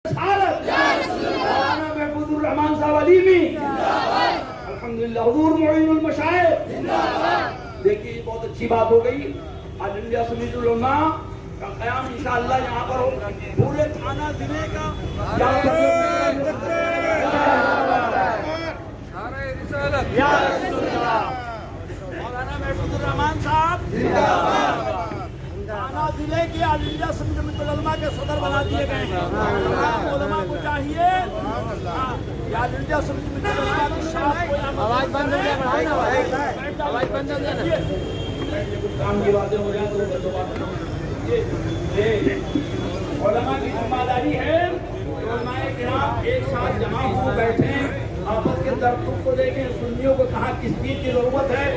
مولانا محفوظ الرحمان صاحب علیمی الحمدللہ، حضور معین المشائخ دیکھیے بہت اچھی بات ہو گئی. آل انڈیا سمیت العلماء کا قیام انشاءاللہ یہاں پر ہو. پورے تھانہ ضلع کا مولانا محفوظ الرحمان صاحب تھانہ ضلع کے آل انڈیا سمیت العلماء کے صدر بنا دیے گئے ہیں. تمام علماء کو چاہیے آل انڈیا سمیت العلماء کی شاخ کو آواز بند ہو جائے، آواز بند ہو جائے. کچھ کام کی باتیں ہو جائیں تو علماء کی ذمہ داری ہے. علماء کرام ایک ساتھ جمع ہو بیٹھیں، آپس کے درد کو دیکھیں، سنیوں کو کہاں کس چیز کی ضرورت ہے،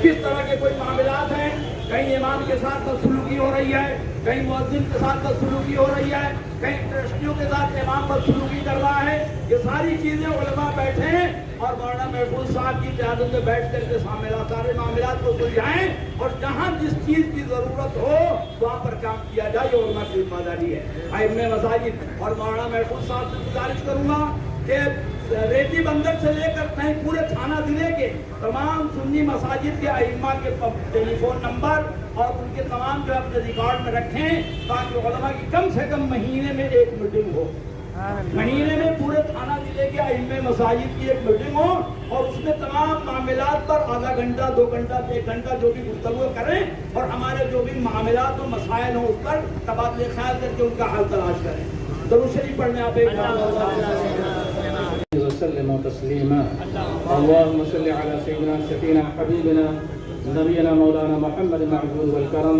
کس طرح کے کوئی معاملات ہیں. کہیں امام کے ساتھ بدسلوکی ہو رہی ہے، کہیں مؤذن کے ساتھ بدسلوکی ہو رہی ہے، کہیں ٹرسٹیوں کے ساتھ امام بدسلوکی کر رہا ہے. یہ ساری چیزیں علماء بیٹھیں اور مولانا محفوظ صاحب کی قیادت میں بیٹھ کر کے سارے معاملات کو سلجھائیں اور جہاں جس چیز کی ضرورت ہو وہاں پر کام کیا جائے. یہ علماء کی ذمہ داری ہے. ائمہ مساجد اور مولانا محفوظ صاحب سے گزارش کروں گا کہ ریتی بندر سے لے کر کہیں پورے تھانہ ضلع کے تمام سنی مساجد کے ائمہ کے ٹیلی فون نمبر اور ان کے تمام جو اپنے ریکارڈ میں رکھیں تاکہ علماء کی کم سے کم مہینے میں ایک میٹنگ ہو. مہینے میں پورے تھانہ ضلع کے ائمہ مساجد کی ایک میٹنگ ہو اور اس میں تمام معاملات پر آدھا گھنٹہ 2 گھنٹہ 1 گھنٹہ جو بھی گفتگو کریں اور ہمارے جو بھی معاملات و مسائل ہوں اس پر تبادلہ خیال کر کے ان کا حل تلاش کریں. درود شریف پڑھنے آپ ایک وسلم تسلیما. اللهم صل على سيدنا شفينا حبيبنا نبينا مولانا محمد المعبود والكرم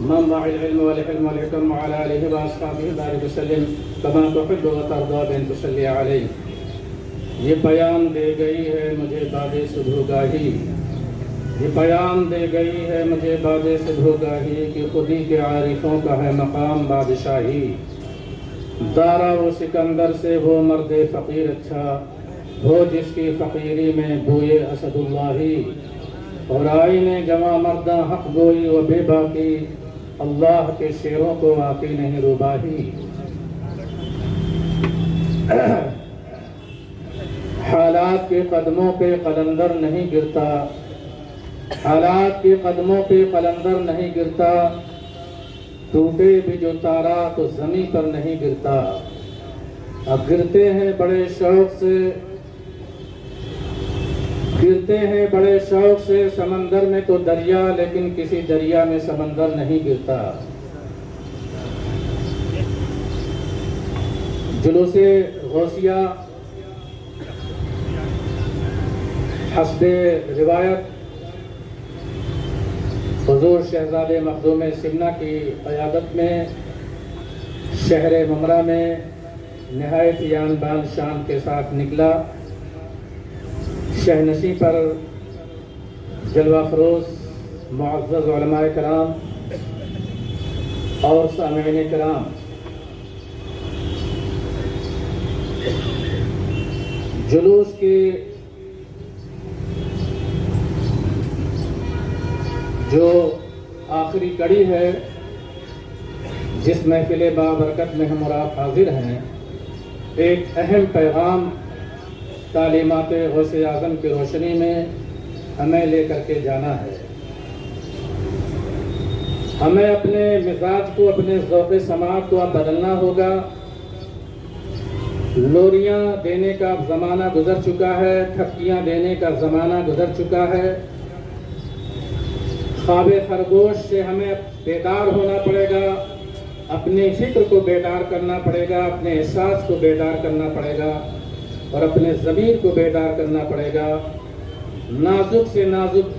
منبع العلم والحلم والحكم وعلى آله وأصحابه بارك وسلم كما تحب وترضى بأن تصلي عليه. یہ بیان دے گئی ہے مجھے باد صبح گاہی، یہ بیان دے گئی ہے مجھے باد صبح گاہی کہ خودی کے عارفوں کا ہے مقام بادشاہی. دارا و سکندر سے وہ مرد فقیر اچھا ہو جس کی فقیری میں بوئے اسد اللہی. اور آئین جمع مردہ حق گوئی و بے باقی اللہ کے شیروں کو آتی نہیں رباہی. حالات کے قدموں پہ قلندر نہیں گرتا، حالات کے قدموں پہ قلندر نہیں گرتا. ٹوٹے بھی جو تارا تو زمین پر نہیں گرتا. اب گرتے ہیں بڑے شوق سے، گرتے ہیں بڑے شوق سے سمندر میں تو دریا، لیکن کسی دریا میں سمندر نہیں گرتا. جلوس غوثیہ حسب روایت حضور شہزاد مخدوم سمنا کی قیادت میں شہر ممرہ میں نہایت یان بان شان کے ساتھ نکلا. شہنشی پر جلوہ فروز معزز علماء کرام اور سامعین کرام، جلوس کے جو آخری کڑی ہے جس محفل بابرکت میں ہم اور آپ حاضر ہیں، ایک اہم پیغام تعلیمات غوث اعظم کی روشنی میں ہمیں لے کر کے جانا ہے. ہمیں اپنے مزاج کو، اپنے ذوق سماعت کو اب بدلنا ہوگا. لوریاں دینے کا زمانہ گزر چکا ہے، تھپکیاں دینے کا زمانہ گزر چکا ہے. خواب خرگوش سے ہمیں بیدار ہونا پڑے گا، اپنی فکر کو بیدار کرنا پڑے گا، اپنے احساس کو بیدار کرنا پڑے گا اور اپنے ضمیر کو بیدار کرنا پڑے گا. نازک سے نازک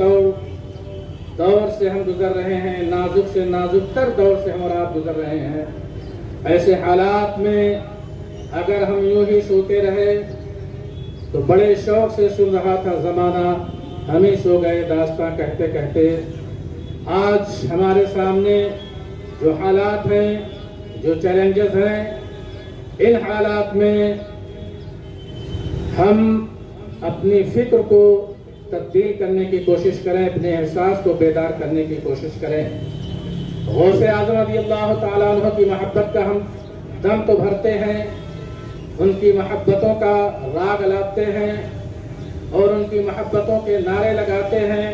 دور سے ہم گزر رہے ہیں، نازک سے نازک تر دور سے ہم اور آپ گزر رہے ہیں. ایسے حالات میں اگر ہم یوں ہی سوتے رہے تو بڑے شوق سے سن رہا تھا زمانہ، ہم ہی سو گئے داستاں کہتے کہتے. آج ہمارے سامنے جو حالات ہیں، جو چیلنجز ہیں، ان حالات میں ہم اپنی فکر کو تبدیل کرنے کی کوشش کریں، اپنے احساس کو بیدار کرنے کی کوشش کریں. غوث اعظم رضی اللہ تعالیٰ عنہ کی محبت کا ہم دم تو بھرتے ہیں، ان کی محبتوں کا راگ لاتے ہیں اور ان کی محبتوں کے نعرے لگاتے ہیں،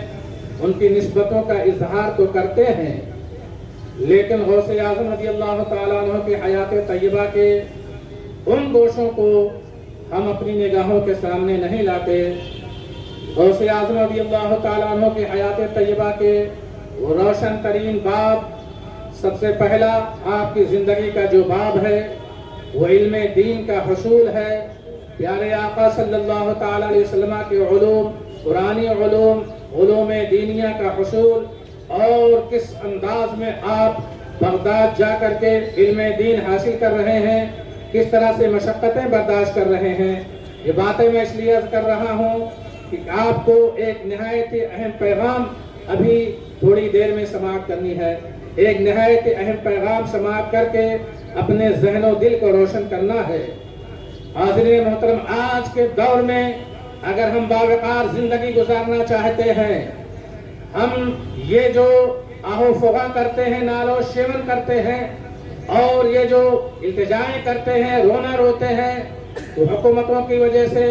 ان کی نسبتوں کا اظہار تو کرتے ہیں، لیکن غوث اعظم رضی اللہ تعالیٰ عنہ کی حیات طیبہ کے ان گوشوں کو ہم اپنی نگاہوں کے سامنے نہیں لاتے۔ غوث اعظم رضی اللہ تعالیٰ عنہ کی حیات طیبہ کے وہ روشن ترین باب، سب سے پہلا آپ کی زندگی کا جو باب ہے وہ علم دین کا حصول ہے۔ پیارے آقا صلی اللہ تعالیٰ علیہ وسلم کے علوم، قرآنی علوم، علوم دینیہ کا حصول، اور کس انداز میں آپ بغداد جا کر کے علم دین حاصل کر رہے ہیں، کس طرح سے مشقتیں برداشت کر رہے ہیں۔ یہ باتیں میں اس لیے عرض کر رہا ہوں کہ آپ کو ایک نہایت اہم پیغام ابھی تھوڑی دیر میں سماعت کرنی ہے، ایک نہایت اہم پیغام سماعت کر کے اپنے ذہن و دل کو روشن کرنا ہے۔ حاضرین محترم، آج کے دور میں اگر ہم باوقار زندگی گزارنا چاہتے ہیں، ہم یہ جو آہو فغاں کرتے ہیں، نالو شیون کرتے ہیں، اور یہ جو التجائیں کرتے ہیں، رونا روتے ہیں، تو حکومتوں کی وجہ سے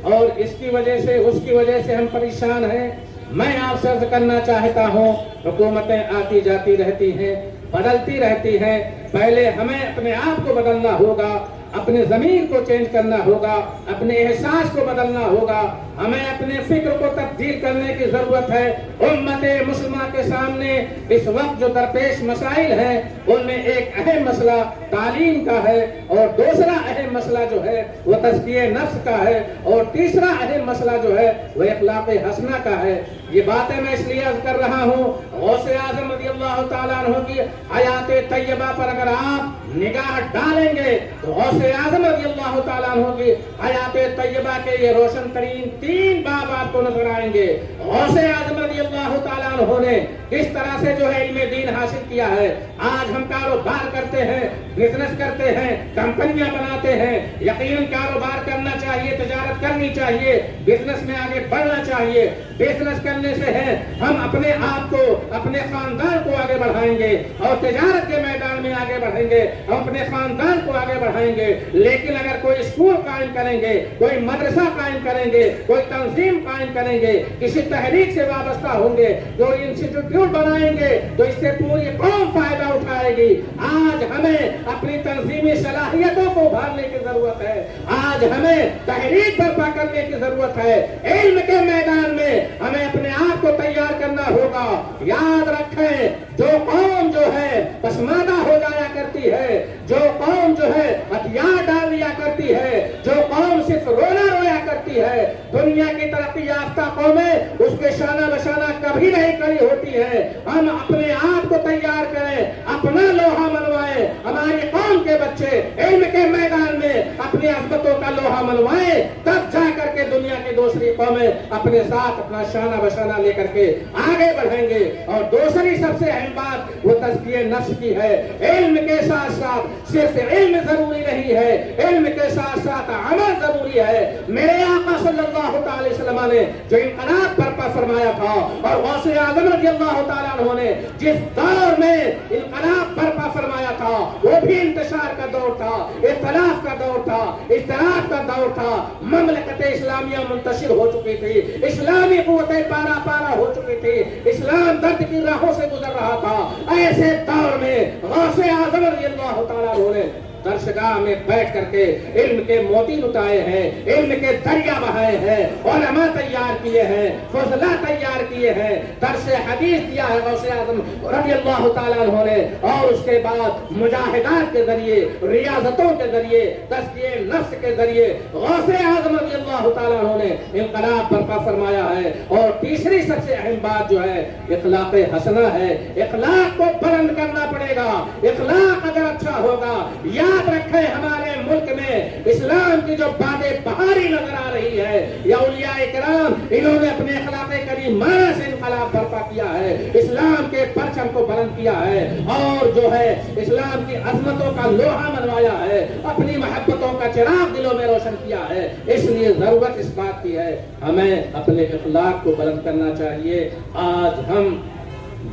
اور اس کی وجہ سے اس کی وجہ سے ہم پریشان ہیں۔ میں آپ سے عرض کرنا چاہتا ہوں، حکومتیں آتی جاتی رہتی ہیں، بدلتی رہتی ہیں، پہلے ہمیں اپنے آپ کو بدلنا ہوگا، اپنے ضمیر کو چینج کرنا ہوگا، اپنے احساس کو بدلنا ہوگا، ہمیں اپنے فکر کو تبدیل کرنے کی ضرورت ہے۔ امت مسلمہ کے سامنے اس وقت جو درپیش مسائل ہیں، ان میں ایک اہم مسئلہ تعلیم کا ہے، اور دوسرا اہم مسئلہ جو ہے وہ تزکیہ نفس کا ہے، اور تیسرا اہم مسئلہ جو ہے وہ اخلاق حسنہ کا ہے۔ یہ باتیں میں اس لیے عرض کر رہا ہوں، غوث اعظم رضی اللہ تعالیٰ عنہ کی حیات طیبہ پر اگر آپ نگاہ ڈالیں گے تو غوث اعظم رضی اللہ تعالیٰ عنہ کی حیات طیبہ کے یہ روشن ترین 3 باب آپ کو نظر آئیں گے۔ غوث اعظم رضی اللہ تعالیٰ عنہ نے کس طرح سے جو ہے علم دین حاصل کیا ہے۔ آج ہم کاروبار کرتے ہیں، بزنس کرتے ہیں، کمپنیاں بناتے ہیں، یقیناً کاروبار کرنا چاہیے، تجارت کرنی چاہیے، بزنس میں آگے بڑھنا چاہیے۔ بزنس کرنے سے ہے ہم اپنے آپ کو، اپنے خاندان کو آگے بڑھائیں گے، اور تجارت کے میدان میں آگے بڑھیں گے، ہم اپنے خاندان کو آگے بڑھائیں گے۔ لیکن اگر کوئی اسکول قائم کریں گے، کوئی مدرسہ قائم کریں گے، کوئی تنظیم قائم کریں گے، کسی تحریک سے وابستہ ہوں گے، جو انسٹیٹیوٹ بنائیں گے، تو اس سے پوری قوم فائدہ اٹھائے گی۔ آج ہمیں اپنی تنظیمی صلاحیتوں کو ابھارنے کی ضرورت ہے، آج ہمیں تحریک برپا کرنے کی ضرورت ہے۔ علم کے میدان میں ہمیں اپنے آپ کو تیار کرنا ہوگا۔ یاد رکھیں، جو قوم جو ہے پسماندہ ہو جایا کرتی ہے، جو قوم جو ہے ہتھیار ڈال لیا کرتی ہے، جو قوم صرف رونا رویا کرتی ہے، دنیا کی ترقی یافتہ قومیں اس کے شانہ بشانہ کبھی نہیں کھڑی ہوتی ہے۔ ہم اپنے آپ کو تیار کریں، اپنا لوہا منوائیں، ہماری قوم کے بچے علم کے میدان میں اپنی عظمتوں کا لوہا منوائیں، تب جا کر کے دنیا کی دوسری قومیں اپنے ساتھ اپنا شانہ بشانہ لے کر کے آگے بڑھیں گے۔ اور دوسری سب سے اہم بات وہ تزکیہ نفس کی ہے۔ علم کے ساتھ ساتھ صرف علم ضروری نہیں ہے، علم کے ساتھ ساتھ عمل ضروری ہے۔ میرے آقا صلی اللہ تعالی وسلم نے جو انقلاب برپا فرمایا تھا، اور غوث اعظم رضی اللہ تعالیٰ عنہ نے جس دور میں انقلاب برپا فرمایا تھا، وہ بھی انتشار کا دور تھا، اختلاف کا دور تھا، اختلاف کا دور تھا۔ مملکت اسلامیہ منتشر ہو چکی تھی، اسلامی قوتیں پارا پارا ہو چکی تھی، اسلام درد کی راہوں سے گزر رہا تھا۔ ایسے دور میں غوث اعظم رضی اللہ تعالیٰ عنہ نے درسگاہ میں بیٹھ کر کے علم کے موتی لٹائے ہیں، علم کے دریا بہائے ہیں، علماء تیار کیے ہیں، فضلاء تیار کیے ہیں، درس حدیث دیا ہے غوث اعظم رضی اللہ تعالیٰ عنہ نے، اور اس کے بعد مجاہدات کے ذریعے، ریاضتوں کے ذریعے، تزکیہ نفس کے ذریعے غوث اعظم رضی اللہ تعالیٰ عنہ نے انقلاب برپا فرمایا ہے۔ اور تیسری سب سے اہم بات جو ہے اخلاق حسنہ ہے۔ اخلاق کو بلند کرنا پڑے گا۔ اخلاق اگر اچھا ہوگا، یاد رکھیں ہمارے ملک میں اسلام کی جو بادیں بہاری نظر آ رہی ہے، یا اولیاء کرام انہوں نے اپنے اخلاق کریمہ سے انقلاب برپا کیا ہے، اسلام کے پرچم کو بلند کیا ہے، اور جو ہے اسلام کی عظمتوں کا لوہا منوایا ہے، اپنی محبتوں کا چراغ دلوں میں روشن کیا ہے۔ اس لیے ضرورت اس بات کی ہے، ہمیں اپنے اخلاق کو بلند کرنا چاہیے۔ آج ہم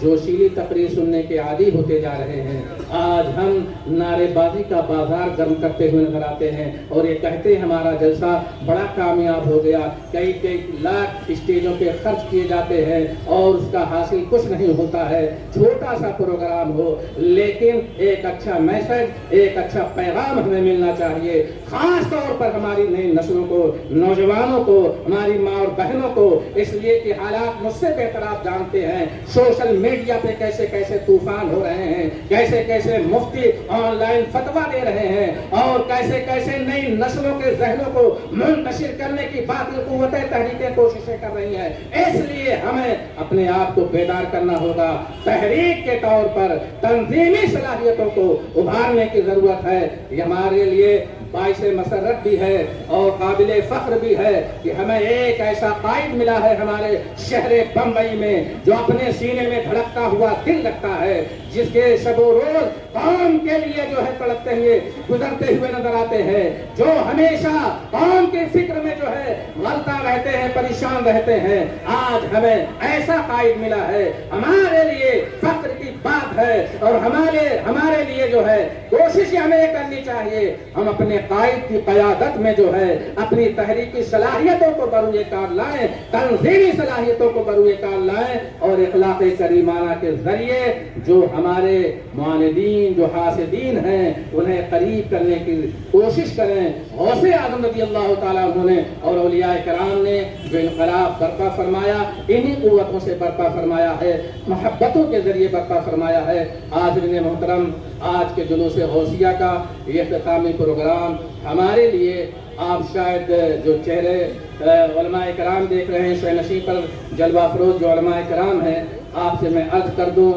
جوشیلی تقریر سننے کے عادی ہوتے جا رہے ہیں. آج ہم نعرے بازی کا بازار گرم کرتے ہوئے نظر آتے ہیں اور یہ کہتے ہیں ہمارا جلسہ بڑا کامیاب ہو گیا. کئی لاکھ اسٹیجوں پہ خرچ کیے جاتے ہیں اور اس کا حاصل کچھ نہیں ہوتا ہے. چھوٹا سا پروگرام ہو لیکن ایک اچھا میسج، ایک اچھا پیغام ہمیں ملنا چاہیے. خاص طور پر ہماری نئی نسلوں کو، نوجوانوں کو، ہماری ماں اور بہنوں کو، اس لیے کہ حالات مجھ سے بہتر آپ جانتے ہیں سوشل میڈیا پہ کیسے کیسے طوفان ہو رہے ہیں، کیسے کیسے مفتی آن لائن فتویٰ دے رہے ہیں اور کیسے کیسے نئی نسلوں کے ذہنوں کو منتشر کرنے کی باطل قوتیں تحریکیں کوششیں کر رہی ہیں. اس لیے ہمیں اپنے آپ کو بیدار کرنا ہوگا. تحریک کے طور پر تنظیمی صلاحیتوں کو ابھارنے کی ضرورت ہے. یہ ہمارے لیے باعث مسرت بھی ہے اور قابل فخر بھی ہے کہ ہمیں ایک ایسا قائد ملا ہے ہمارے شہر بمبئی میں جو اپنے سینے میں دھڑکتا ہوا دل رکھتا ہے، جس کے شب و روز قوم کے لیے جو ہے تڑپتے ہوئے گزرتے ہوئے نظر آتے ہیں، جو ہمیشہ قوم کی فکر میں جو ہے غلطہ رہتے ہیں، پریشان رہتے ہیں. آج ہمیں ایسا قائد ملا ہے، ہمارے لیے فخر کی بات ہے اور ہمارے لیے جو ہے کوشش ہمیں کرنی چاہیے ہم اپنے قائد کی قیادت میں جو ہے اپنی تحریکی صلاحیتوں کو بروئے کار لائیں، تنظیمی صلاحیتوں کو بروئے کار لائیں اور اخلاق کریمانہ کے ذریعے جو ہمارے معاندین، جو حاسدین ہیں انہیں قریب کرنے کی کوشش کریں. غوث اعظم رضی اللہ تعالیٰ عنہ نے اور اولیاء کرام نے جو انقلاب برپا فرمایا انہی قوتوں سے برپا فرمایا ہے، محبتوں کے ذریعے برپا فرمایا ہے. حاضرین محترم، آج کے جلوس غوثیہ کا یہ اختتامی پروگرام ہمارے لیے آپ شاید جو چہرے علماء کرام دیکھ رہے ہیں شہ نشین پر جلوہ افروز جو علماء کرام ہیں، آپ سے میں عرض کر دوں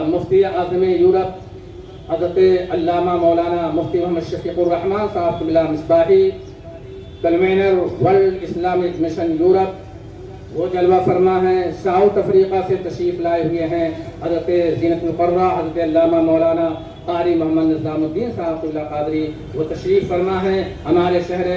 مفتی اعظم یورپ حضرت علامہ مولانا مفتی محمد شفیق الرحمان صاحب قبلہ Misbahi, convener world Islamic mission Europe, وہ جلوہ فرما ہیں. ساؤتھ افریقہ سے تشریف لائے ہوئے ہیں حضرت زینت القرہ حضرت علامہ مولانا قاری محمد نظام الدین صاحب قبلہ قادری، وہ تشریف فرما ہیں. ہمارے شہر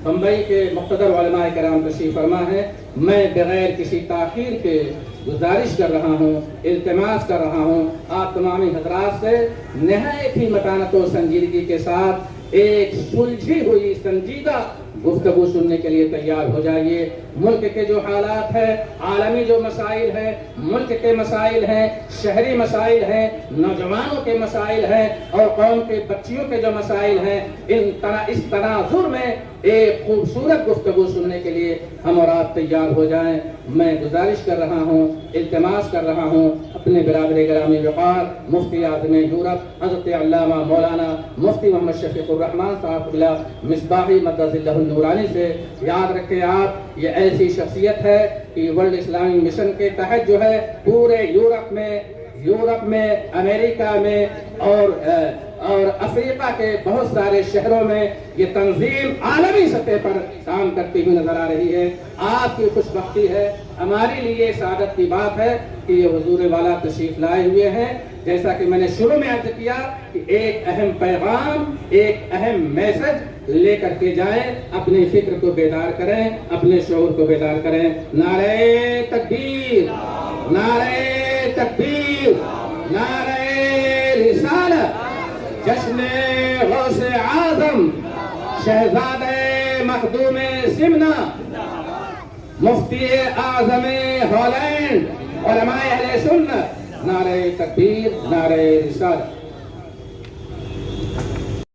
بمبئی کے مقتدر علماء کرام تشریف فرما ہیں. میں بغیر کسی تاخیر کے گزارش کر رہا ہوں، التماس کر رہا ہوں آپ تمامی حضرات سے نہایت ہی متانت و سنجیدگی کے ساتھ ایک سلجھی ہوئی سنجیدہ گفتگو سننے کے لیے تیار ہو جائیے. ملک کے جو حالات ہیں، عالمی جو مسائل ہیں، ملک کے مسائل ہیں، شہری مسائل ہیں، نوجوانوں کے مسائل ہیں اور قوم کے بچیوں کے جو مسائل ہیں، اس تناظر میں ایک خوبصورت گفتگو سننے کے لیے ہم اور آپ تیار ہو جائیں. میں گزارش کر رہا ہوں، التماس کر رہا ہوں اپنے برادر گرامی وقار مفتی اعظم یورپ حضرت علامہ مولانا مفتی محمد شفیق الرحمان صاحب قبلہ مصباحی مدد اللہ النورانی سے. یاد رکھیں آپ، یہ ایسی شخصیت ہے کہ ورلڈ اسلامک مشن کے تحت جو ہے پورے یورپ میں، امریکہ میں اور افریقہ کے بہت سارے شہروں میں یہ تنظیم عالمی سطح پر کام کرتی ہوئی نظر آ رہی ہے. آپ کی خوش بختی ہے، ہمارے لیے سعادت کی بات ہے کہ یہ حضور والا تشریف لائے ہوئے ہیں. جیسا کہ میں نے شروع میں عرض کیا کہ ایک اہم پیغام، ایک اہم میسج لے کر کے جائیں، اپنی فکر کو بیدار کریں، اپنے شعور کو بیدار کریں. نعرہ تکبیر، نعرہ تکبیر، نعرہ رسالت. جشن غوث اعظم شہزادہ مخدوم سمنا مفتی اعظم ہالینڈ علماء اہل سنت. نعرہ تکبیر، نعرہ رسالت.